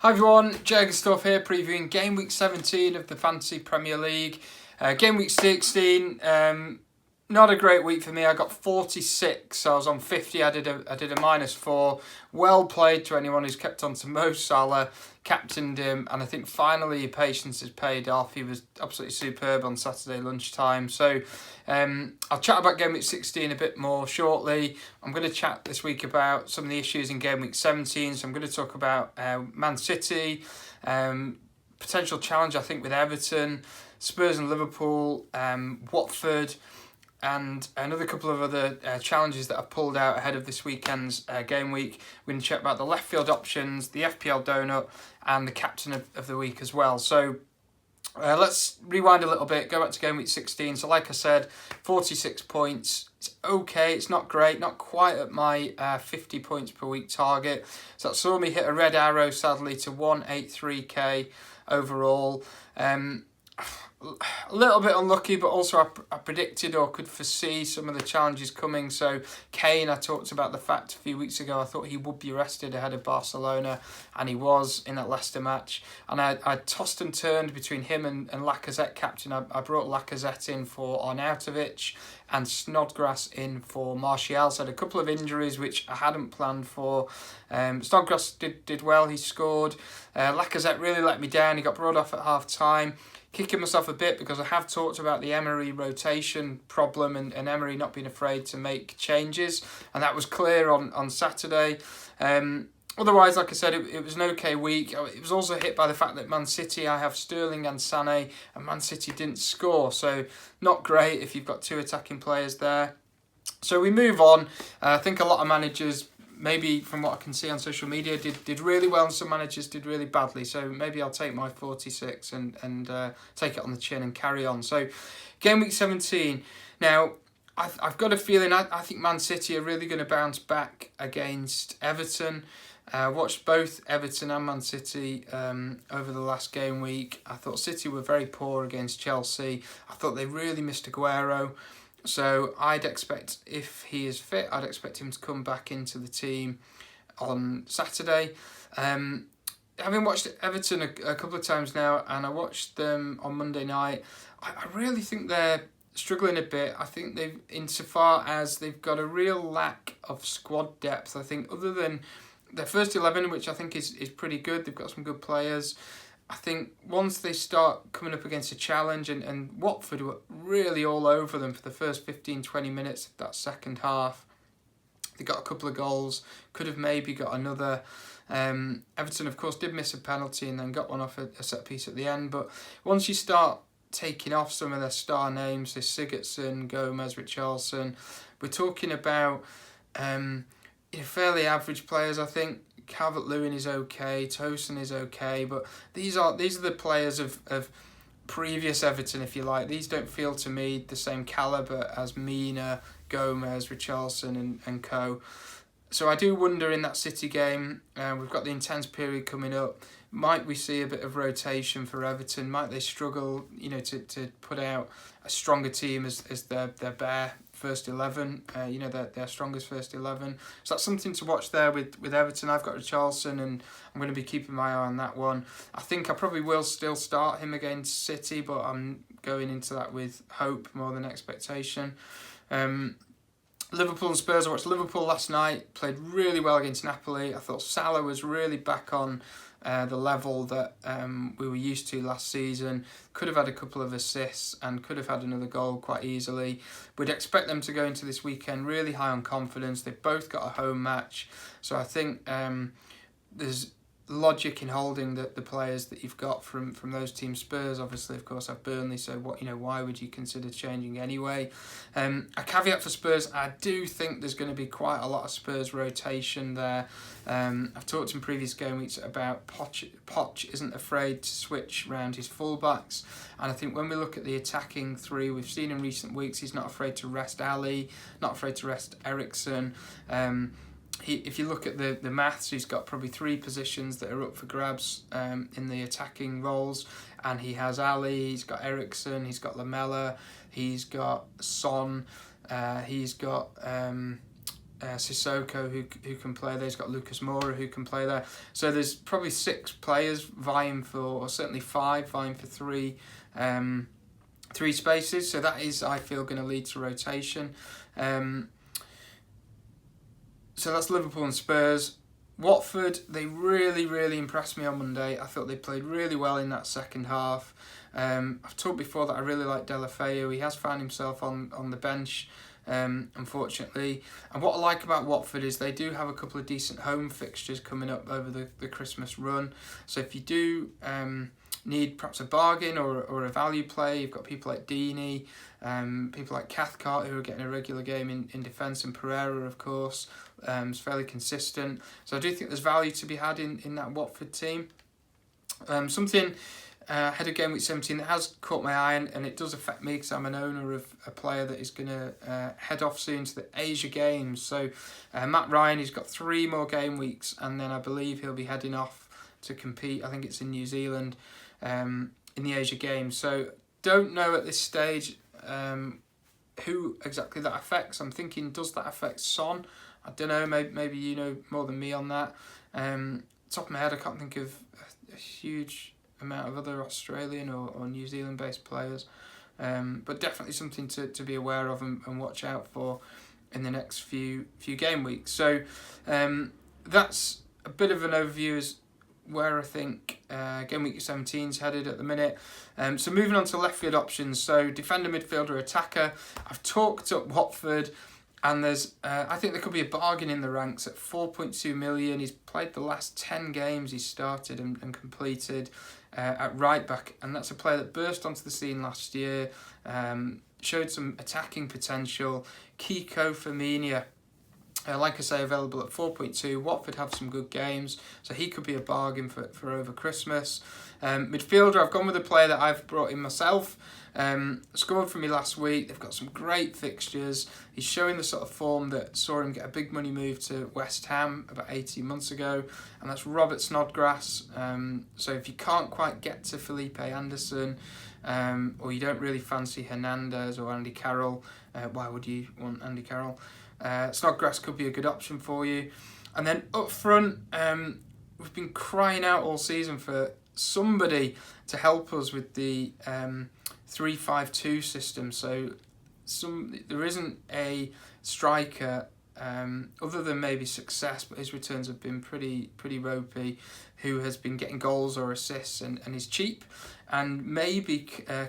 Hi everyone, Jay Egersdorff here previewing game week 17 of the Fantasy Premier League. Game week 16, not a great week for me. I got 46, so I was on 50. I did a -4. Well played to anyone who's kept on to Mo Salah, captained him, and I think finally your patience has paid off. He was absolutely superb on Saturday lunchtime. So I'll chat about game week 16 a bit more shortly. I'm going to chat this week about some of the issues in game week 17. So I'm going to talk about Man City, potential challenge I think with Everton, Spurs and Liverpool, Watford, and another couple of other challenges that I've pulled out ahead of this weekend's game week. We're going to chat about the left field options, the FPL donut, and the captain of the week as well. So let's rewind a little bit, go back to game week 16. So like I said, 46 points. It's okay, it's not great, not quite at my 50 points per week target. So that saw me hit a red arrow, sadly, to 183k overall. A little bit unlucky, but also I predicted or could foresee some of the challenges coming. So Kane, I talked about the fact a few weeks ago I thought he would be rested ahead of Barcelona, and he was in that Leicester match. And I tossed and turned between him and Lacazette captain. I brought Lacazette in for Arnautovic and Snodgrass in for Martial. So I had a couple of injuries which I hadn't planned for. Snodgrass did well, he scored. Lacazette really let me down, he got brought off at half time. Kicking myself a bit because I have talked about the Emery rotation problem and Emery not being afraid to make changes, and that was clear on Saturday. Otherwise, like I said, it was an okay week. It was also hit by the fact that Man City, I have Sterling and Sané, and Man City didn't score, so not great if you've got two attacking players there. So we move on. I think a lot of managers, maybe from what I can see on social media, did really well, and some managers did really badly. So maybe I'll take my 46 and take it on the chin and carry on. So game week 17. Now, I've got a feeling I think Man City are really going to bounce back against Everton. Watched both Everton and Man City over the last game week. I thought City were very poor against Chelsea. I thought they really missed Aguero. So I'd expect, if he is fit, I'd expect him to come back into the team on Saturday. Having watched Everton a couple of times now, and I watched them on Monday night, I really think they're struggling a bit. I think they've, insofar as they've got a real lack of squad depth. I think other than their first 11, which I think is pretty good, they've got some good players. I think once they start coming up against a challenge, and Watford were really all over them for the first 15-20 minutes of that second half. They got a couple of goals, could have maybe got another. Everton, of course, did miss a penalty and then got one off a set piece at the end. But once you start taking off some of their star names, this Sigurdsson, Gomez, Richarlison, we're talking about fairly average players, I think. Calvert-Lewin is okay, Tosin is okay, but these are the players of previous Everton, if you like. These don't feel to me the same calibre as Mina, Gomez, Richarlison and co. So I do wonder in that City game, we've got the intense period coming up, might we see a bit of rotation for Everton? Might they struggle, to put out a stronger team as their bare first 11, their strongest first 11. So that's something to watch there with Everton. I've got Richarlison, and I'm going to be keeping my eye on that one. I think I probably will still start him against City, but I'm going into that with hope more than expectation. Liverpool and Spurs. I watched Liverpool last night, played really well against Napoli. I thought Salah was really back on the level that we were used to last season. Could have had a couple of assists and could have had another goal quite easily. We'd expect them to go into this weekend really high on confidence. They've both got a home match, so I think there's logic in holding the players that you've got from those teams. Spurs obviously, of course, have Burnley, so why would you consider changing anyway? A caveat for Spurs, I do think there's going to be quite a lot of Spurs rotation there. I've talked in previous game weeks about Poch isn't afraid to switch around his fullbacks, and I think when we look at the attacking three, we've seen in recent weeks he's not afraid to rest Ali, not afraid to rest Eriksen. If you look at the maths, he's got probably three positions that are up for grabs in the attacking roles, and he has Ali, he's got Eriksen, he's got Lamela, he's got Son, he's got Sissoko who can play there. He's got Lucas Moura who can play there. So there's probably 6 players vying for, or certainly 5 vying for 3 spaces. So that is, I feel, going to lead to rotation. So that's Liverpool and Spurs. Watford, they really impressed me on Monday. I thought they played really well in that second half. I've talked before that I really like Deulofeu. He has found himself on the bench, unfortunately. And what I like about Watford is they do have a couple of decent home fixtures coming up over the Christmas run. So if you do need perhaps a bargain or a value play, you've got people like Deeney, people like Cathcart who are getting a regular game in defence, and Pereira, of course, is fairly consistent. So I do think there's value to be had in that Watford team. Something ahead of game week 17 that has caught my eye, and it does affect me because I'm an owner of a player that is going to head off soon to the Asia Games. So Matt Ryan, he's got 3 more game weeks, and then I believe he'll be heading off to compete. I think it's in New Zealand in the Asia Games. So don't know at this stage who exactly that affects. I'm thinking, does that affect Son? I don't know. Maybe you know more than me on that. Top of my head, I can't think of a huge amount of other Australian or New Zealand based players, but definitely something to be aware of and watch out for in the next few game weeks. So that's a bit of an overview as where I think game week 17 is headed at the minute. So moving on to left field options. So defender, midfielder, attacker. I've talked up Watford, and there's I think there could be a bargain in the ranks at 4.2 million. He's played the last 10 games he's started and completed at right back, and that's a player that burst onto the scene last year, showed some attacking potential. Kiko Firmino, like I say, available at 4.2. Watford have some good games, so he could be a bargain for over Christmas. Midfielder, I've gone with a player that I've brought in myself. Scored for me last week. They've got some great fixtures. He's showing the sort of form that saw him get a big money move to West Ham about 18 months ago, and that's Robert Snodgrass. So if you can't quite get to Felipe Anderson, or you don't really fancy Hernandez or Andy Carroll, why would you want Andy Carroll? Snodgrass could be a good option for you. And then up front, we've been crying out all season for somebody to help us with the 3-5-2 system. So there isn't a striker other than maybe Success, but his returns have been pretty ropey, who has been getting goals or assists and is cheap. And maybe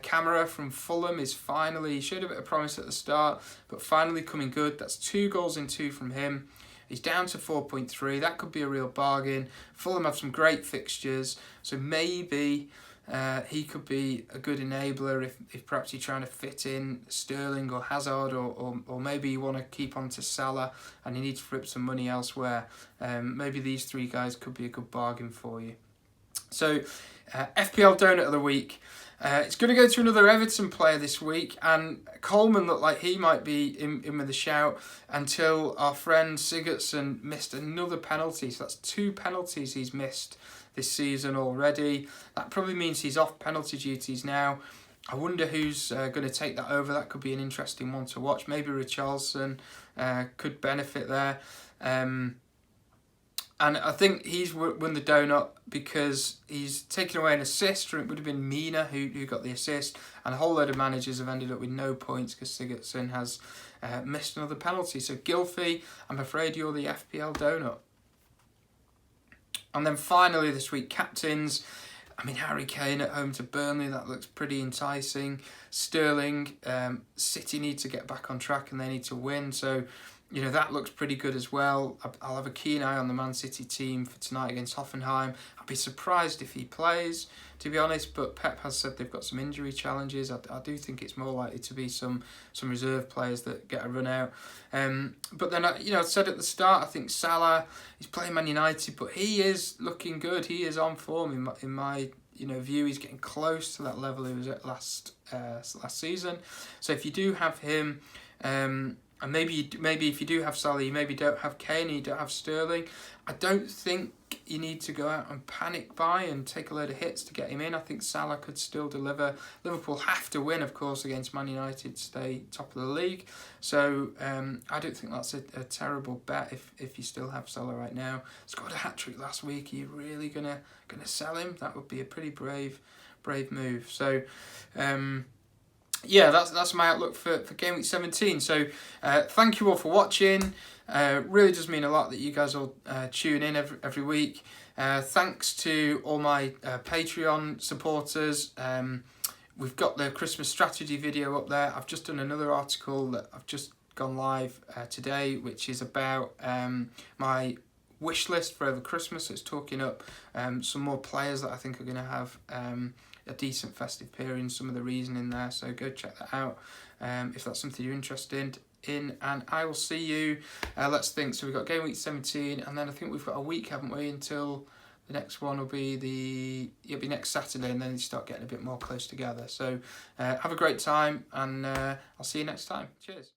Camara from Fulham is finally, he showed a bit of promise at the start, but finally coming good. That's 2 goals in 2 from him. He's down to 4.3. That could be a real bargain. Fulham have some great fixtures, so maybe he could be a good enabler if perhaps you're trying to fit in Sterling or Hazard, or maybe you want to keep on to Salah and you need to flip some money elsewhere. Maybe these 3 guys could be a good bargain for you. So FPL Donut of the Week. It's going to go to another Everton player this week, and Coleman looked like he might be in with a shout until our friend Sigurdsson missed another penalty. So that's 2 penalties he's missed this season already. That probably means he's off penalty duties now. I wonder who's going to take that over. That could be an interesting one to watch. Maybe Richarlison could benefit there. And I think he's won the donut because he's taken away an assist, or it would have been Mina who got the assist, and a whole load of managers have ended up with no points because Sigurdsson has missed another penalty. So Gylfi, I'm afraid you're the FPL donut. And then finally this week, captains. I mean, Harry Kane at home to Burnley, that looks pretty enticing. Sterling, City need to get back on track and they need to win, so you know, that looks pretty good as well. I'll have a keen eye on the Man City team for tonight against Hoffenheim. I'd be surprised if he plays, to be honest, but Pep has said they've got some injury challenges. I do think it's more likely to be some reserve players that get a run out. But then, I said at the start, I think Salah, he's playing Man United, but he is looking good. He is on form in my view. He's getting close to that level he was at last season. So if you do have him, and maybe if you do have Salah, you maybe don't have Kane, you don't have Sterling. I don't think you need to go out and panic buy and take a load of hits to get him in. I think Salah could still deliver. Liverpool have to win, of course, against Man United to stay top of the league. So I don't think that's a terrible bet if you still have Salah right now. Scored a hat-trick last week. Are you really gonna sell him? That would be a pretty brave move. So yeah, that's my outlook for game week 17. So thank you all for watching. Really does mean a lot that you guys all tune in every week. Thanks to all my Patreon supporters. We've got the Christmas strategy video up there. I've just done another article that I've just gone live today, which is about my wish list for over Christmas. It's talking up some more players that I think are going to have a decent festive period and some of the reasoning there. So go check that out if that's something you're interested in. And I will see you. Let's think. So we've got game week 17, and then I think we've got a week, haven't we, until the next one will be it'll be next Saturday, and then you start getting a bit more close together. So have a great time, and I'll see you next time. Cheers.